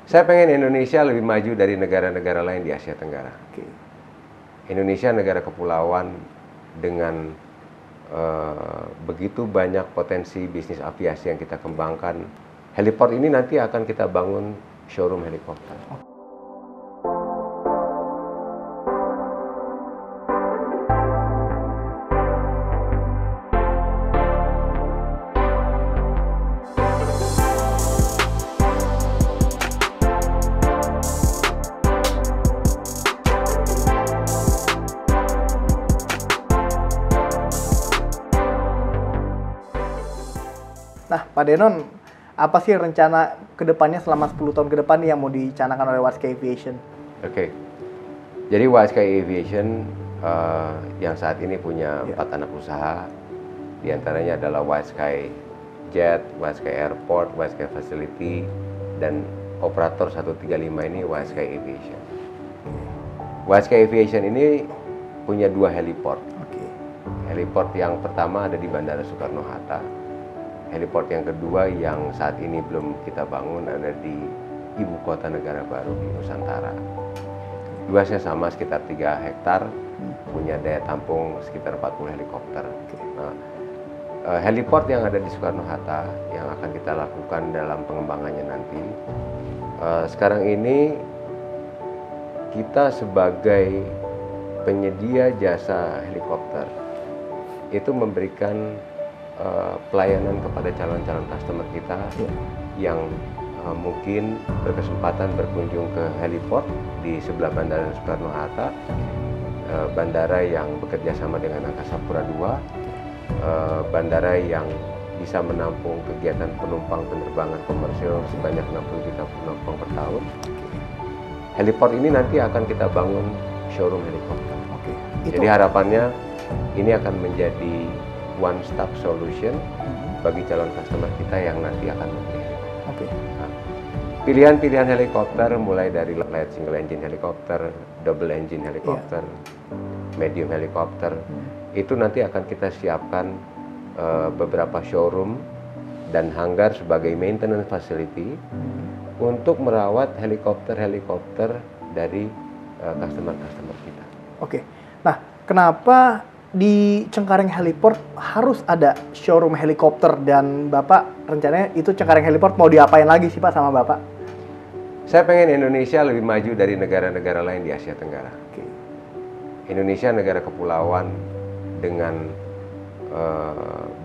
Saya pengen Indonesia lebih maju dari negara-negara lain di Asia Tenggara. Indonesia negara kepulauan dengan begitu banyak potensi bisnis aviasi yang kita kembangkan. Heliport ini nanti akan kita bangun showroom helikopter. Nah, Pak Denon, apa sih rencana kedepannya selama 10 tahun ke depan yang mau dicanakan oleh Wild Sky Aviation? Oke. Jadi Wild Sky Aviation yang saat ini punya 4 anak usaha, diantaranya adalah Wild Sky Jet, Wild Sky Airport, Wild Sky Facility, dan operator 135 ini Wild Sky Aviation. Wild Sky Aviation ini punya 2 heliport. Heliport yang pertama ada di Bandara Soekarno-Hatta. Heliport yang kedua yang saat ini belum kita bangun ada di Ibu Kota Negara Baru di Nusantara. Luasnya sama sekitar 3 hektar, punya daya tampung sekitar 40 helikopter. Nah, heliport yang ada di Soekarno-Hatta yang akan kita lakukan dalam pengembangannya nanti, sekarang ini kita sebagai penyedia jasa helikopter itu memberikan pelayanan kepada calon-calon customer kita yang mungkin berkesempatan berkunjung ke heliport di sebelah Bandara Soekarno-Hatta, bandara yang bekerja sama dengan Angkasa Pura II, bandara yang bisa menampung kegiatan penumpang penerbangan komersial sebanyak 60 juta penumpang per tahun. Heliport ini nanti akan kita bangun showroom helikopter. Jadi harapannya ini akan menjadi one stop solution bagi calon customer kita yang nanti akan membeli helikopter. Nah, pilihan-pilihan helikopter mulai dari light single engine helikopter, double engine helikopter, medium helikopter, itu nanti akan kita siapkan beberapa showroom dan hangar sebagai maintenance facility untuk merawat helikopter-helikopter dari customer-customer kita. Nah, kenapa di Cengkareng Heliport harus ada showroom helikopter, dan Bapak rencananya itu Cengkareng Heliport mau diapain lagi sih Pak sama Bapak? Saya pengen Indonesia lebih maju dari negara-negara lain di Asia Tenggara. Indonesia negara kepulauan dengan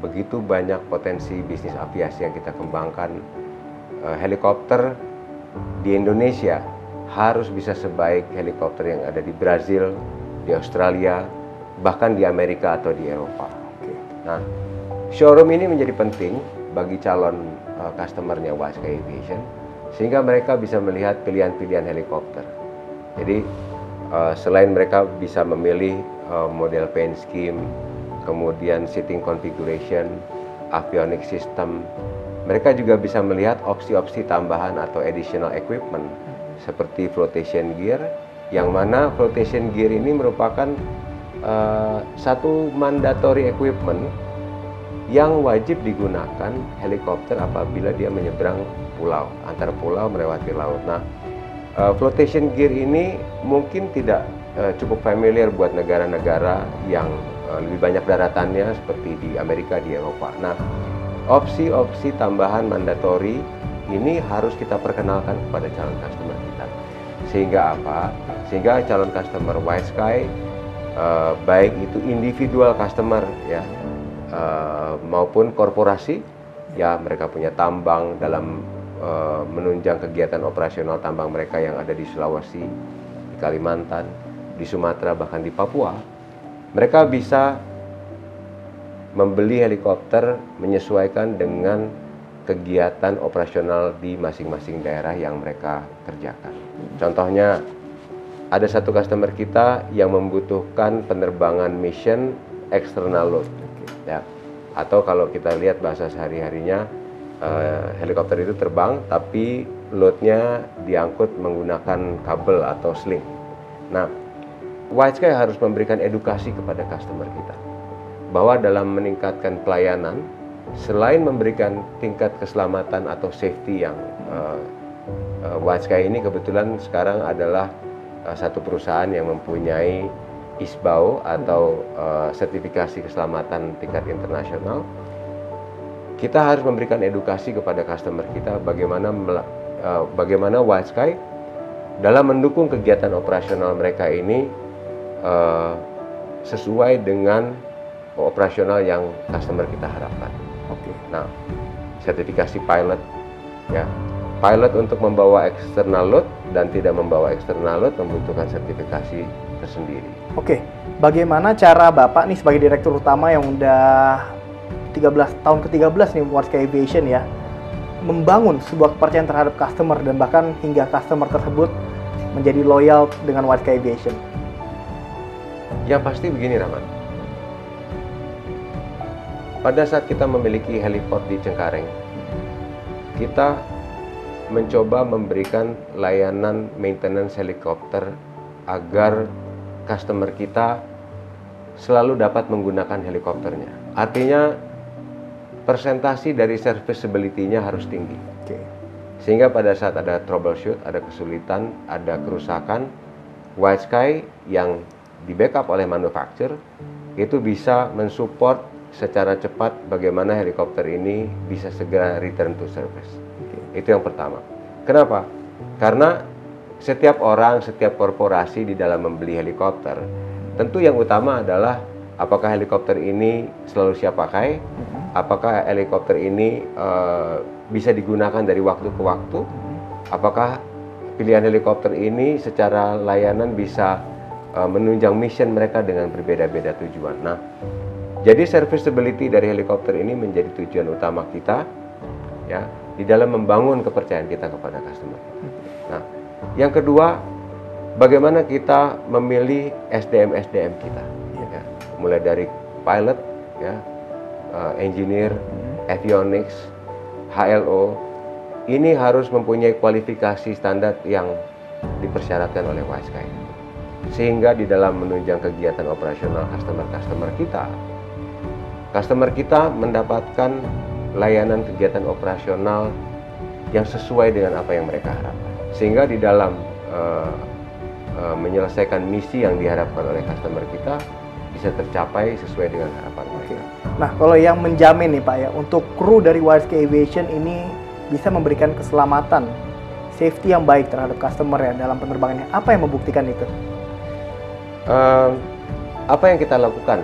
begitu banyak potensi bisnis aviasi yang kita kembangkan. Helikopter di Indonesia harus bisa sebaik helikopter yang ada di Brazil, di Australia, bahkan di Amerika atau di Eropa. Nah, showroom ini menjadi penting bagi calon customernya Wild Sky Aviation, sehingga mereka bisa melihat pilihan-pilihan helikopter. Jadi, selain mereka bisa memilih model paint scheme, kemudian seating configuration, avionics system, mereka juga bisa melihat opsi-opsi tambahan atau additional equipment, seperti flotation gear, yang mana flotation gear ini merupakan satu mandatory equipment yang wajib digunakan helikopter apabila dia menyeberang pulau, antar pulau melewati laut. Nah, flotation gear ini mungkin tidak cukup familiar buat negara-negara yang lebih banyak daratannya seperti di Amerika, di Eropa. Nah, opsi-opsi tambahan mandatory ini harus kita perkenalkan kepada calon customer kita. Sehingga apa? Sehingga calon customer Wild Sky, baik itu individual customer ya, maupun korporasi ya, mereka punya tambang dalam menunjang kegiatan operasional tambang mereka yang ada di Sulawesi, di Kalimantan, di Sumatera, bahkan di Papua, mereka bisa membeli helikopter menyesuaikan dengan kegiatan operasional di masing-masing daerah yang mereka kerjakan. Contohnya, ada satu customer kita yang membutuhkan penerbangan mission external load, ya. Atau kalau kita lihat bahasa sehari-harinya, helikopter itu terbang, tapi loadnya diangkut menggunakan kabel atau sling. Nah, Wild Sky harus memberikan edukasi kepada customer kita, bahwa dalam meningkatkan pelayanan, selain memberikan tingkat keselamatan atau safety yang White Sky ini kebetulan sekarang adalah satu perusahaan yang mempunyai ISBAU atau sertifikasi keselamatan tingkat internasional. Kita harus memberikan edukasi kepada customer kita bagaimana White Sky dalam mendukung kegiatan operasional mereka ini sesuai dengan operasional yang customer kita harapkan. Oke. Nah, sertifikasi pilot, ya, pilot untuk membawa external load dan tidak membawa external load membutuhkan sertifikasi tersendiri. Oke, bagaimana cara Bapak nih sebagai direktur utama yang udah 13 tahun ke-13 nih White Sky Aviation ya, membangun sebuah kepercayaan terhadap customer dan bahkan hingga customer tersebut menjadi loyal dengan White Sky Aviation? Yang pasti begini, Rahman. Pada saat kita memiliki heliport di Cengkareng, kita mencoba memberikan layanan maintenance helikopter agar customer kita selalu dapat menggunakan helikopternya. Artinya persentasi dari serviceability-nya harus tinggi. Oke. Sehingga pada saat ada troubleshoot, ada kesulitan, ada kerusakan, White Sky yang di backup oleh manufacturer itu bisa mensupport secara cepat bagaimana helikopter ini bisa segera return to service. Itu yang pertama. Kenapa? Karena setiap orang, setiap korporasi di dalam membeli helikopter, tentu yang utama adalah apakah helikopter ini selalu siap pakai, apakah helikopter ini bisa digunakan dari waktu ke waktu, apakah pilihan helikopter ini secara layanan bisa menunjang mission mereka dengan berbeda-beda tujuan. Nah, jadi serviceability dari helikopter ini menjadi tujuan utama kita, ya, di dalam membangun kepercayaan kita kepada customer. Nah, yang kedua, bagaimana kita memilih SDM kita, ya, mulai dari pilot, ya, engineer, avionics, HLO, ini harus mempunyai kualifikasi standar yang dipersyaratkan oleh White Sky, sehingga di dalam menunjang kegiatan operasional customer kita mendapatkan layanan kegiatan operasional yang sesuai dengan apa yang mereka harapkan, sehingga di dalam menyelesaikan misi yang diharapkan oleh customer kita bisa tercapai sesuai dengan harapan mereka. Nah, kalau yang menjamin nih Pak ya, untuk kru dari White Sky Aviation ini bisa memberikan keselamatan, safety yang baik terhadap customer ya dalam penerbangannya, apa yang membuktikan itu? Apa yang kita lakukan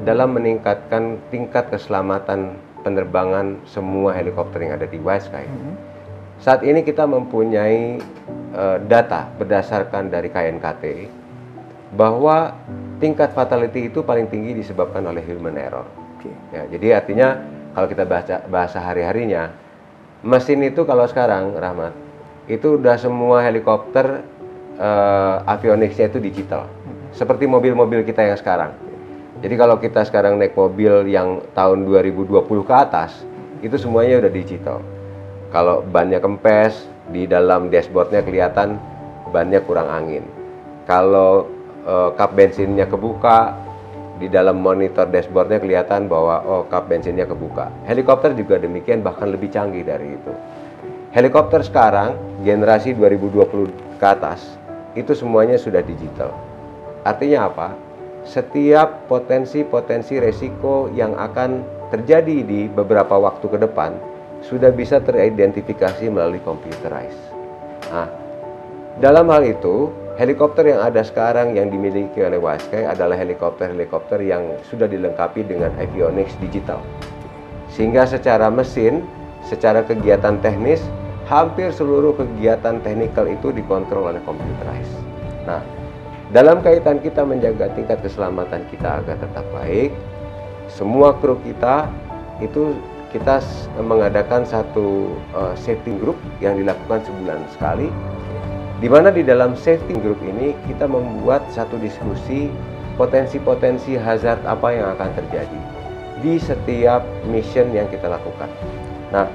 dalam meningkatkan tingkat keselamatan penerbangan semua helikopter yang ada di White Sky? Saat ini kita mempunyai data berdasarkan dari KNKT bahwa tingkat fatality itu paling tinggi disebabkan oleh human error. Ya, jadi artinya kalau kita bahasa hari-harinya, mesin itu kalau sekarang, Rahmat, itu udah semua helikopter avionicsnya itu digital, seperti mobil-mobil kita yang sekarang. Jadi kalau kita sekarang naik mobil yang tahun 2020 ke atas, itu semuanya udah digital. Kalau bannya kempes, di dalam dashboardnya kelihatan bannya kurang angin. Kalau kap bensinnya kebuka, di dalam monitor dashboardnya kelihatan bahwa kap bensinnya kebuka. Helikopter juga demikian, bahkan lebih canggih dari itu. Helikopter sekarang generasi 2020 ke atas itu semuanya sudah digital. Artinya apa? Setiap potensi-potensi resiko yang akan terjadi di beberapa waktu ke depan sudah bisa teridentifikasi melalui computerized. Nah, dalam hal itu, helikopter yang ada sekarang yang dimiliki oleh White Sky adalah helikopter-helikopter yang sudah dilengkapi dengan avionics digital. Sehingga secara mesin, secara kegiatan teknis, hampir seluruh kegiatan teknikal itu dikontrol oleh computerized. Nah, dalam kaitan kita menjaga tingkat keselamatan kita agar tetap baik, semua kru kita itu kita mengadakan satu safety group yang dilakukan sebulan sekali, di mana di dalam safety group ini kita membuat satu diskusi potensi-potensi hazard apa yang akan terjadi di setiap mission yang kita lakukan. Nah,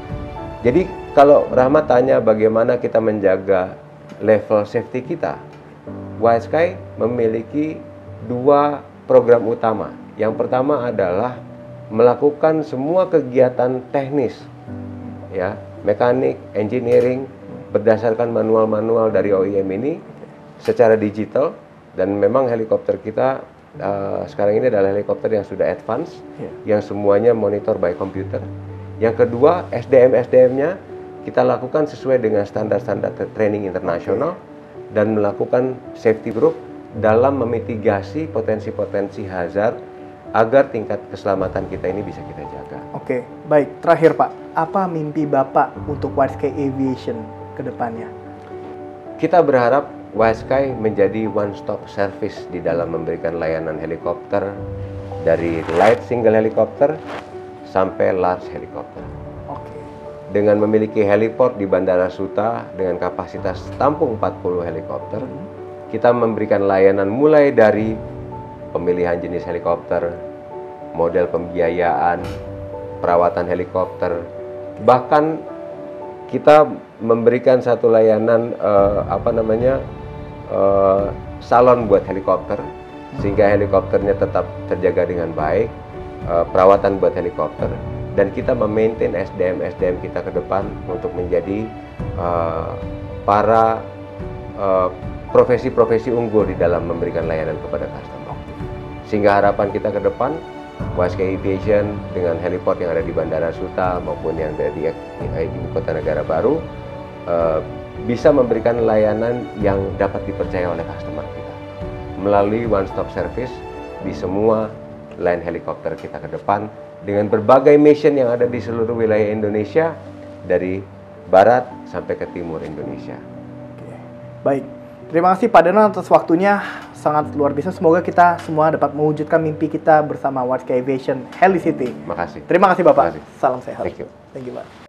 jadi kalau Rahmat tanya bagaimana kita menjaga level safety kita, White Sky memiliki dua program utama. Yang pertama adalah melakukan semua kegiatan teknis, ya, mekanik, engineering, berdasarkan manual-manual dari OEM ini secara digital, dan memang helikopter kita sekarang ini adalah helikopter yang sudah advance, yang semuanya monitor by komputer. Yang kedua, SDM-nya kita lakukan sesuai dengan standar-standar training internasional dan melakukan safety group dalam memitigasi potensi-potensi hazard agar tingkat keselamatan kita ini bisa kita jaga. Oke, baik. Terakhir Pak, apa mimpi Bapak untuk White Sky Aviation ke depannya? Kita berharap White Sky menjadi one-stop service di dalam memberikan layanan helikopter dari light single helikopter sampai large helikopter. Oke. Dengan memiliki heliport di Bandara Suta dengan kapasitas tampung 40 helikopter, kita memberikan layanan mulai dari pemilihan jenis helikopter, model pembiayaan, perawatan helikopter, bahkan kita memberikan satu layanan salon buat helikopter, sehingga helikopternya tetap terjaga dengan baik, perawatan buat helikopter, dan kita memaintain SDM kita ke depan untuk menjadi para profesi-profesi unggul di dalam memberikan layanan kepada customer. Sehingga harapan kita ke depan, White Sky Aviation dengan heliport yang ada di Bandara Suta maupun yang ada di Ibu Kota Negara Baru bisa memberikan layanan yang dapat dipercaya oleh customer kita melalui one-stop service di semua line helikopter kita ke depan dengan berbagai mission yang ada di seluruh wilayah Indonesia dari barat sampai ke timur Indonesia. Oke. Baik. Terima kasih Pak Danan atas waktunya, sangat luar biasa. Semoga kita semua dapat mewujudkan mimpi kita bersama White Sky Aviation Helicity. Makasih. Terima kasih Bapak. Terima kasih. Salam sehat. Thank you. Thank you Pak.